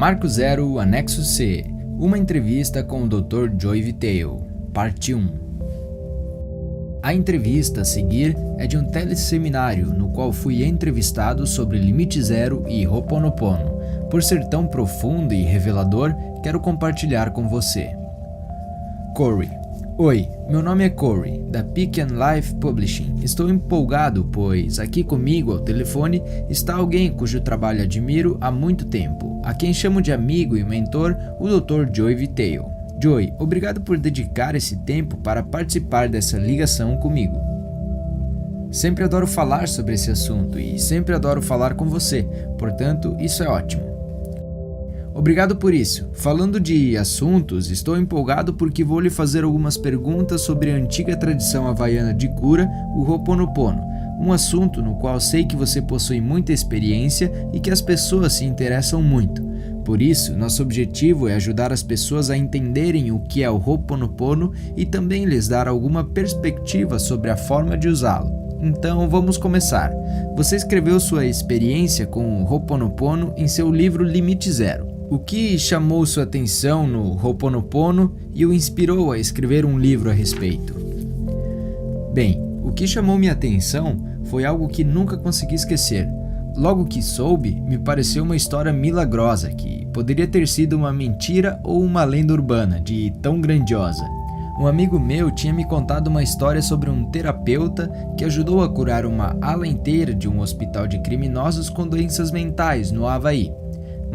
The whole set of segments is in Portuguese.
Marco Zero, Anexo C. Uma entrevista com o Dr. Joy Vitale, parte 1. A entrevista a seguir é de um teleseminário no qual fui entrevistado sobre Limite Zero e Ho'oponopono. Por ser tão profundo e revelador, quero compartilhar com você. Corey. Oi, meu nome é Corey, da Peak and Life Publishing. Estou empolgado, pois aqui comigo ao telefone está alguém cujo trabalho admiro há muito tempo, a quem chamo de amigo e mentor, o Dr. Joy Vitale. Joy, obrigado por dedicar esse tempo para participar dessa ligação comigo. Sempre adoro falar sobre esse assunto e sempre adoro falar com você, portanto, isso é ótimo. Obrigado por isso. Falando de assuntos, estou empolgado porque vou lhe fazer algumas perguntas sobre a antiga tradição havaiana de cura, o Ho'oponopono, um assunto no qual sei que você possui muita experiência e que as pessoas se interessam muito. Por isso, nosso objetivo é ajudar as pessoas a entenderem o que é o Ho'oponopono e também lhes dar alguma perspectiva sobre a forma de usá-lo. Então, vamos começar. Você escreveu sua experiência com o Ho'oponopono em seu livro Limite Zero. O que chamou sua atenção no Ho'oponopono e o inspirou a escrever um livro a respeito? Bem, o que chamou minha atenção foi algo que nunca consegui esquecer. Logo que soube, me pareceu uma história milagrosa que poderia ter sido uma mentira ou uma lenda urbana de tão grandiosa. Um amigo meu tinha me contado uma história sobre um terapeuta que ajudou a curar uma ala inteira de um hospital de criminosos com doenças mentais no Havaí.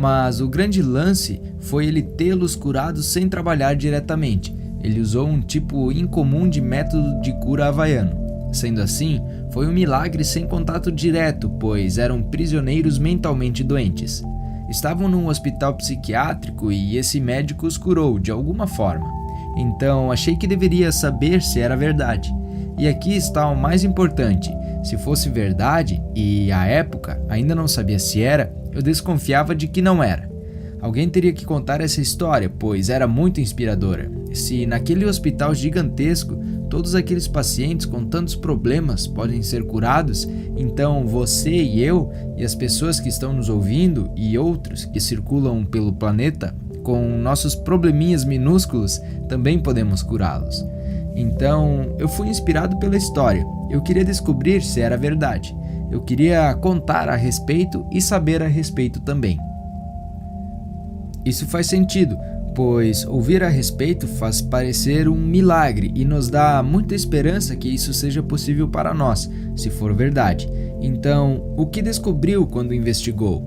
Mas o grande lance foi ele tê-los curados sem trabalhar diretamente. Ele usou um tipo incomum de método de cura havaiano. Sendo assim, foi um milagre sem contato direto, pois eram prisioneiros mentalmente doentes. Estavam num hospital psiquiátrico e esse médico os curou de alguma forma. Então achei que deveria saber se era verdade. E aqui está o mais importante. Se fosse verdade, e à época ainda não sabia se era, eu desconfiava de que não era. Alguém teria que contar essa história, pois era muito inspiradora. Se naquele hospital gigantesco, todos aqueles pacientes com tantos problemas podem ser curados, então você e eu, e as pessoas que estão nos ouvindo, e outros que circulam pelo planeta, com nossos probleminhas minúsculos, também podemos curá-los. Então, eu fui inspirado pela história. Eu queria descobrir se era verdade. Eu queria contar a respeito e saber a respeito também. Isso faz sentido, pois ouvir a respeito faz parecer um milagre e nos dá muita esperança que isso seja possível para nós, se for verdade. Então, o que descobriu quando investigou?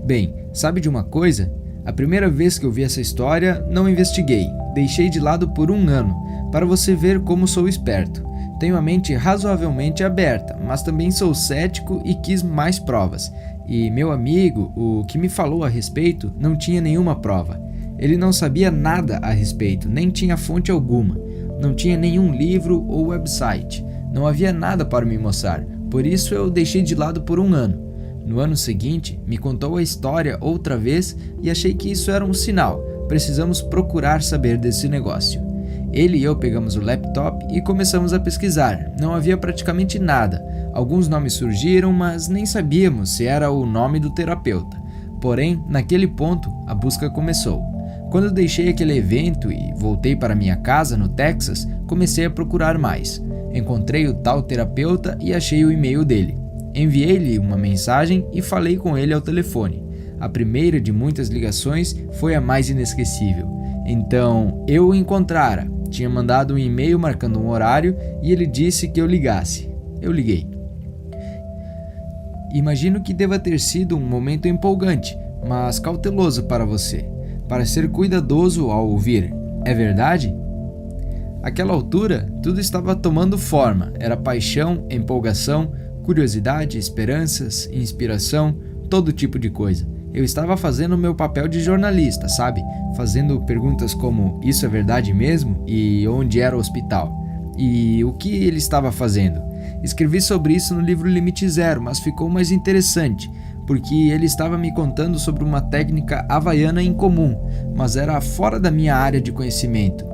Bem, sabe de uma coisa? A primeira vez que eu vi essa história, não investiguei. Deixei de lado por 1 ano, para você ver como sou esperto. Tenho a mente razoavelmente aberta, mas também sou cético e quis mais provas. E meu amigo, o que me falou a respeito, não tinha nenhuma prova. Ele não sabia nada a respeito, nem tinha fonte alguma. Não tinha nenhum livro ou website. Não havia nada para me mostrar, por isso eu deixei de lado por 1 ano. No ano seguinte, me contou a história outra vez e achei que isso era um sinal. Precisamos procurar saber desse negócio. Ele e eu pegamos o laptop e começamos a pesquisar. Não havia praticamente nada. Alguns nomes surgiram, mas nem sabíamos se era o nome do terapeuta. Porém, naquele ponto, a busca começou. Quando eu deixei aquele evento e voltei para minha casa no Texas, comecei a procurar mais. Encontrei o tal terapeuta e achei o e-mail dele. Enviei-lhe uma mensagem e falei com ele ao telefone. A primeira de muitas ligações foi a mais inesquecível. Então, eu o encontrara. Tinha mandado um e-mail marcando um horário e ele disse que eu ligasse. Eu liguei. Imagino que deva ter sido um momento empolgante, mas cauteloso para você, para ser cuidadoso ao ouvir. É verdade? Àquela altura, tudo estava tomando forma. Era paixão, empolgação, curiosidade, esperanças, inspiração, todo tipo de coisa. Eu estava fazendo o meu papel de jornalista, sabe? Fazendo perguntas como, isso é verdade mesmo? E onde era o hospital? E o que ele estava fazendo? Escrevi sobre isso no livro Limite Zero, mas ficou mais interessante, porque ele estava me contando sobre uma técnica havaiana incomum, mas era fora da minha área de conhecimento.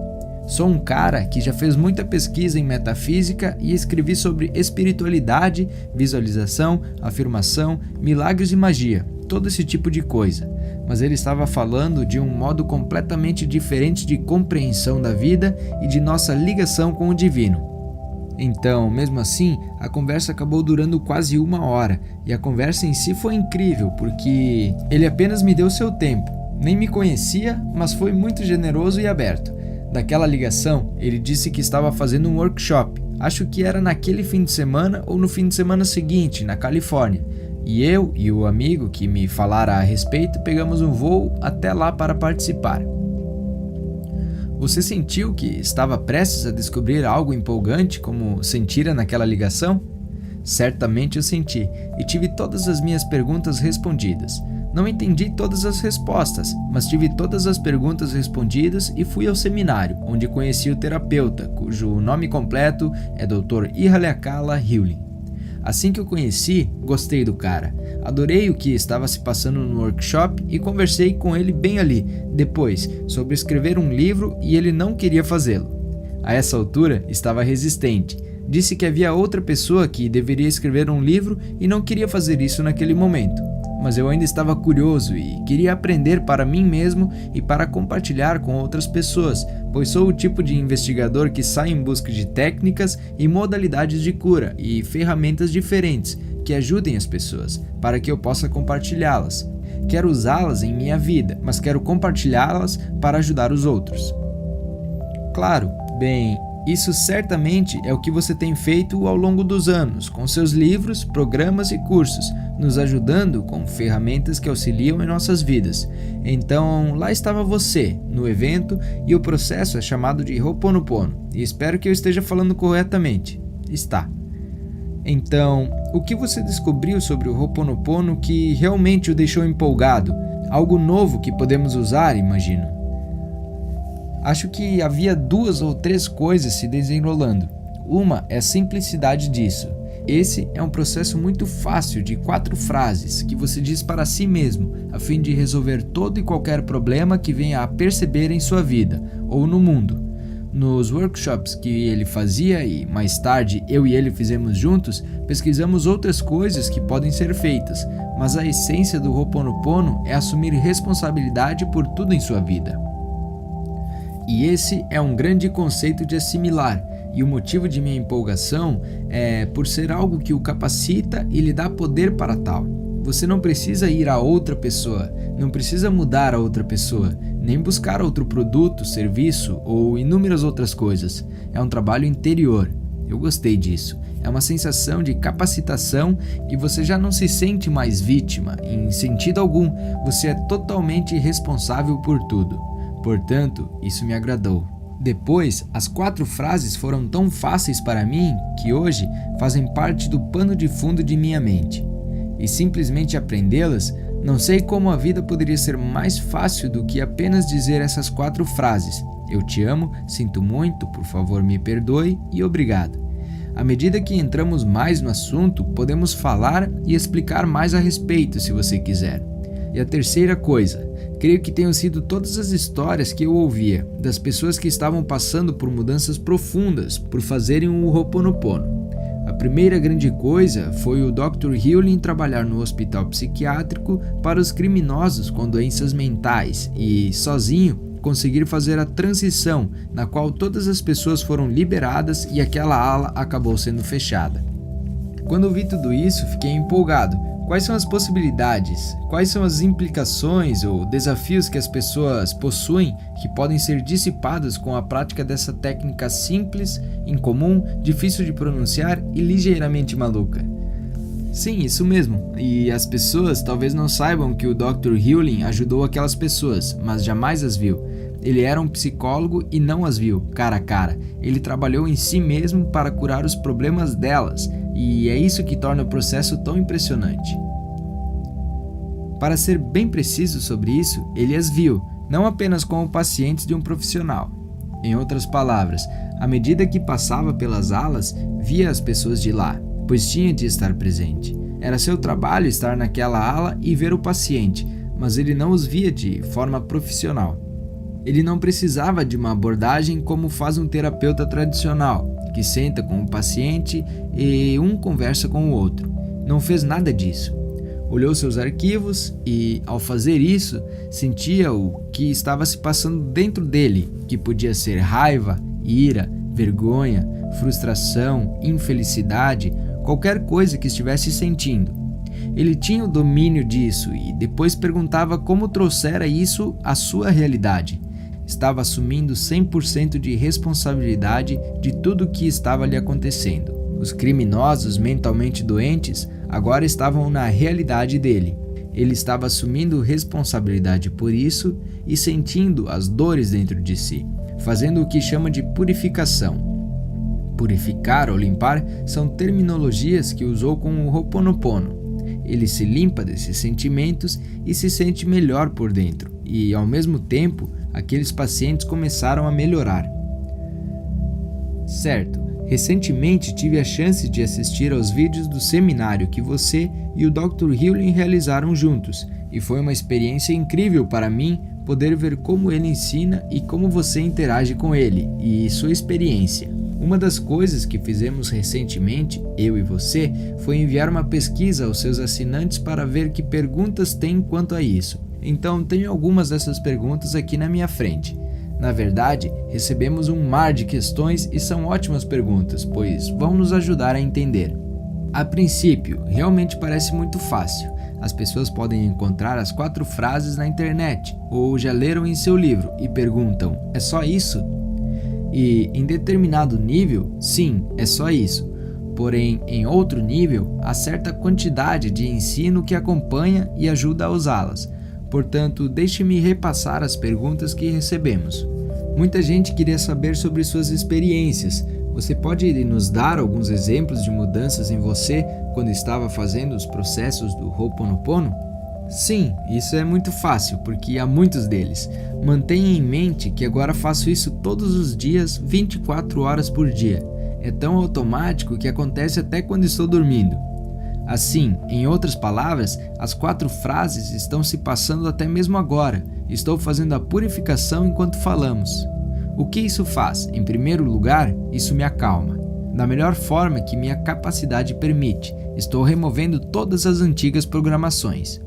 Sou um cara que já fez muita pesquisa em metafísica e escrevi sobre espiritualidade, visualização, afirmação, milagres e magia, todo esse tipo de coisa. mas ele estava falando de um modo completamente diferente de compreensão da vida e de nossa ligação com o divino. Então, mesmo assim, a conversa acabou durando quase 1 hora, e a conversa em si foi incrível, porque ele apenas me deu seu tempo. Nem me conhecia, mas foi muito generoso e aberto. Daquela ligação, ele disse que estava fazendo um workshop, acho que era naquele fim de semana ou no fim de semana seguinte, na Califórnia. E eu e o amigo que me falara a respeito pegamos um voo até lá para participar. Você sentiu que estava prestes a descobrir algo empolgante como sentira naquela ligação? Certamente eu senti, e tive todas as minhas perguntas respondidas. Não entendi todas as respostas, mas tive todas as perguntas respondidas e fui ao seminário, onde conheci o terapeuta, cujo nome completo é Dr. Ihaleakala Hewlin. Assim que o conheci, gostei do cara. Adorei o que estava se passando no workshop e conversei com ele bem ali, depois, sobre escrever um livro e ele não queria fazê-lo. A essa altura, estava resistente. Disse que havia outra pessoa que deveria escrever um livro e não queria fazer isso naquele momento. Mas eu ainda estava curioso e queria aprender para mim mesmo e para compartilhar com outras pessoas, pois sou o tipo de investigador que sai em busca de técnicas e modalidades de cura e ferramentas diferentes que ajudem as pessoas, para que eu possa compartilhá-las. Quero usá-las em minha vida, mas quero compartilhá-las para ajudar os outros. Claro, bem, isso certamente é o que você tem feito ao longo dos anos, com seus livros, programas e cursos, nos ajudando com ferramentas que auxiliam em nossas vidas. Então, lá estava você, no evento, e o processo é chamado de Ho'oponopono, e espero que eu esteja falando corretamente. Está. Então, o que você descobriu sobre o Ho'oponopono que realmente o deixou empolgado? Algo novo que podemos usar, imagino. Acho que havia 2 ou 3 coisas se desenrolando. Uma é a simplicidade disso. Esse é um processo muito fácil de 4 frases que você diz para si mesmo, a fim de resolver todo e qualquer problema que venha a perceber em sua vida ou no mundo. Nos workshops que ele fazia e mais tarde eu e ele fizemos juntos, pesquisamos outras coisas que podem ser feitas, mas a essência do Ho'oponopono é assumir responsabilidade por tudo em sua vida. E esse é um grande conceito de assimilar, e o motivo de minha empolgação é por ser algo que o capacita e lhe dá poder para tal. Você não precisa ir a outra pessoa, não precisa mudar a outra pessoa, nem buscar outro produto, serviço ou inúmeras outras coisas. É um trabalho interior. Eu gostei disso. É uma sensação de capacitação e você já não se sente mais vítima, em sentido algum. Você é totalmente responsável por tudo. Portanto, isso me agradou. Depois, as 4 frases foram tão fáceis para mim que hoje fazem parte do pano de fundo de minha mente. E simplesmente aprendê-las, não sei como a vida poderia ser mais fácil do que apenas dizer essas 4 frases. Eu te amo, sinto muito, por favor me perdoe e obrigado. À medida que entramos mais no assunto, podemos falar e explicar mais a respeito se você quiser. E a terceira coisa, creio que tenham sido todas as histórias que eu ouvia, das pessoas que estavam passando por mudanças profundas por fazerem o Ho'oponopono. A primeira grande coisa foi o Dr. Hewlin trabalhar no hospital psiquiátrico para os criminosos com doenças mentais e, sozinho, conseguir fazer a transição na qual todas as pessoas foram liberadas e aquela ala acabou sendo fechada. Quando vi tudo isso, fiquei empolgado. Quais são as possibilidades? Quais são as implicações ou desafios que as pessoas possuem que podem ser dissipados com a prática dessa técnica simples, incomum, difícil de pronunciar e ligeiramente maluca? Sim, isso mesmo. E as pessoas talvez não saibam que o Dr. Hewlin ajudou aquelas pessoas, mas jamais as viu. Ele era um psicólogo e não as viu, cara a cara. Ele trabalhou em si mesmo para curar os problemas delas, e é isso que torna o processo tão impressionante. Para ser bem preciso sobre isso, ele as viu, não apenas como pacientes de um profissional. Em outras palavras, à medida que passava pelas alas, via as pessoas de lá, pois tinha de estar presente. Era seu trabalho estar naquela ala e ver o paciente, mas ele não os via de forma profissional. Ele não precisava de uma abordagem como faz um terapeuta tradicional, que senta com o paciente e um conversa com o outro. Não fez nada disso. Olhou seus arquivos e, ao fazer isso, sentia o que estava se passando dentro dele, que podia ser raiva, ira, vergonha, frustração, infelicidade, qualquer coisa que estivesse sentindo. Ele tinha o domínio disso e depois perguntava como trouxera isso à sua realidade. Estava assumindo 100% de responsabilidade de tudo o que estava lhe acontecendo. Os criminosos mentalmente doentes agora estavam na realidade dele. Ele estava assumindo responsabilidade por isso e sentindo as dores dentro de si, fazendo o que chama de purificação. Purificar ou limpar são terminologias que usou com o Ho'oponopono. Ele se limpa desses sentimentos e se sente melhor por dentro, e ao mesmo tempo, aqueles pacientes começaram a melhorar. Certo, recentemente tive a chance de assistir aos vídeos do seminário que você e o Dr. Healy realizaram juntos, e foi uma experiência incrível para mim poder ver como ele ensina e como você interage com ele, e sua experiência. Uma das coisas que fizemos recentemente, eu e você, foi enviar uma pesquisa aos seus assinantes para ver que perguntas têm quanto a isso. Então, tenho algumas dessas perguntas aqui na minha frente. Na verdade, recebemos um mar de questões e são ótimas perguntas, pois vão nos ajudar a entender. A princípio, realmente parece muito fácil. As pessoas podem encontrar as 4 frases na internet ou já leram em seu livro e perguntam: é só isso? E em determinado nível, sim, é só isso. Porém, em outro nível, há certa quantidade de ensino que acompanha e ajuda a usá-las. Portanto, deixe-me repassar as perguntas que recebemos. Muita gente queria saber sobre suas experiências. Você pode nos dar alguns exemplos de mudanças em você quando estava fazendo os processos do Ho'oponopono? Sim, isso é muito fácil, porque há muitos deles. Mantenha em mente que agora faço isso todos os dias, 24 horas por dia. É tão automático que acontece até quando estou dormindo. Assim, em outras palavras, as 4 frases estão se passando até mesmo agora. Estou fazendo a purificação enquanto falamos. O que isso faz? Em primeiro lugar, isso me acalma. Da melhor forma que minha capacidade permite, estou removendo todas as antigas programações.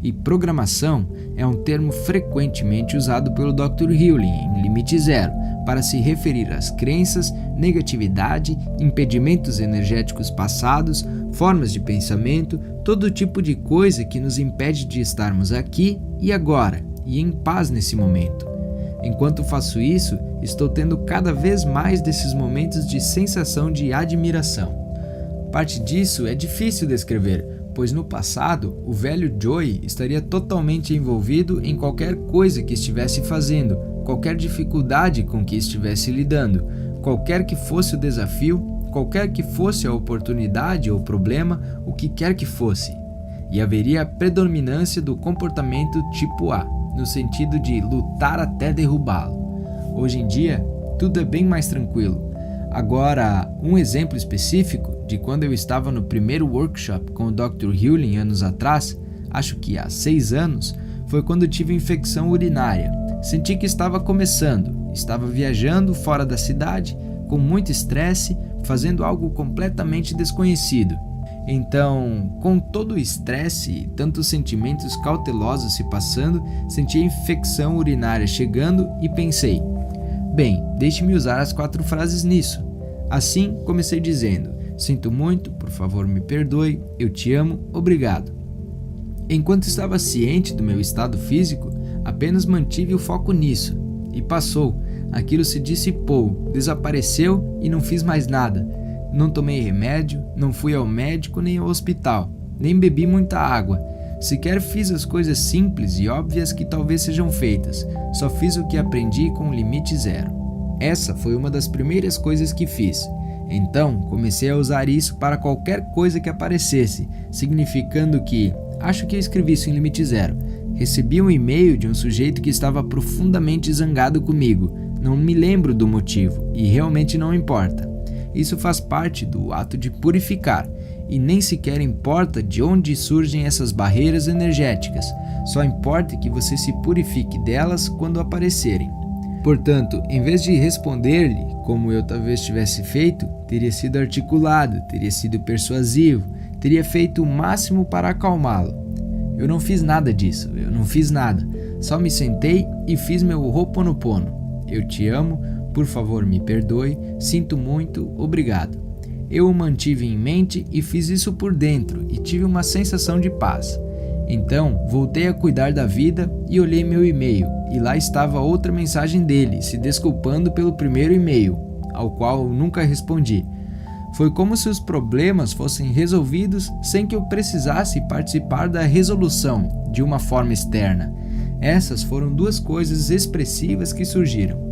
E programação é um termo frequentemente usado pelo Dr. Healy em Limite Zero para se referir às crenças, negatividade, impedimentos energéticos passados, formas de pensamento, todo tipo de coisa que nos impede de estarmos aqui e agora e em paz nesse momento. Enquanto faço isso, estou tendo cada vez mais desses momentos de sensação de admiração. Parte disso é difícil descrever, pois no passado, o velho Joey estaria totalmente envolvido em qualquer coisa que estivesse fazendo, qualquer dificuldade com que estivesse lidando, qualquer que fosse o desafio, qualquer que fosse a oportunidade ou problema, o que quer que fosse. E haveria a predominância do comportamento tipo A, no sentido de lutar até derrubá-lo. Hoje em dia, tudo é bem mais tranquilo. Agora, um exemplo específico de quando eu estava no primeiro workshop com o Dr. Healy anos atrás, acho que há 6 anos, foi quando tive infecção urinária. Senti que estava começando, estava viajando fora da cidade, com muito estresse, fazendo algo completamente desconhecido. Então, com todo o estresse e tantos sentimentos cautelosos se passando, senti a infecção urinária chegando e pensei: bem, deixe-me usar as 4 frases nisso. Assim, comecei dizendo: sinto muito, por favor me perdoe, eu te amo, obrigado. Enquanto estava ciente do meu estado físico, apenas mantive o foco nisso. E passou, aquilo se dissipou, desapareceu e não fiz mais nada. Não tomei remédio, não fui ao médico nem ao hospital, nem bebi muita água. Sequer fiz as coisas simples e óbvias que talvez sejam feitas, só fiz o que aprendi com o Limite Zero. Essa foi uma das primeiras coisas que fiz. Então, comecei a usar isso para qualquer coisa que aparecesse, significando que, acho que eu escrevi isso em Limite Zero, recebi um e-mail de um sujeito que estava profundamente zangado comigo, não me lembro do motivo e realmente não importa. Isso faz parte do ato de purificar, e nem sequer importa de onde surgem essas barreiras energéticas, só importa que você se purifique delas quando aparecerem. Portanto, em vez de responder-lhe, como eu talvez tivesse feito, teria sido articulado, teria sido persuasivo, teria feito o máximo para acalmá-lo. Eu não fiz nada disso, eu não fiz nada. Só me sentei e fiz meu Ho'oponopono. Eu te amo, por favor me perdoe, sinto muito, obrigado. Eu o mantive em mente e fiz isso por dentro e tive uma sensação de paz. Então, voltei a cuidar da vida e olhei meu e-mail, e lá estava outra mensagem dele, se desculpando pelo primeiro e-mail, ao qual eu nunca respondi. Foi como se os problemas fossem resolvidos sem que eu precisasse participar da resolução de uma forma externa. Essas foram duas coisas expressivas que surgiram.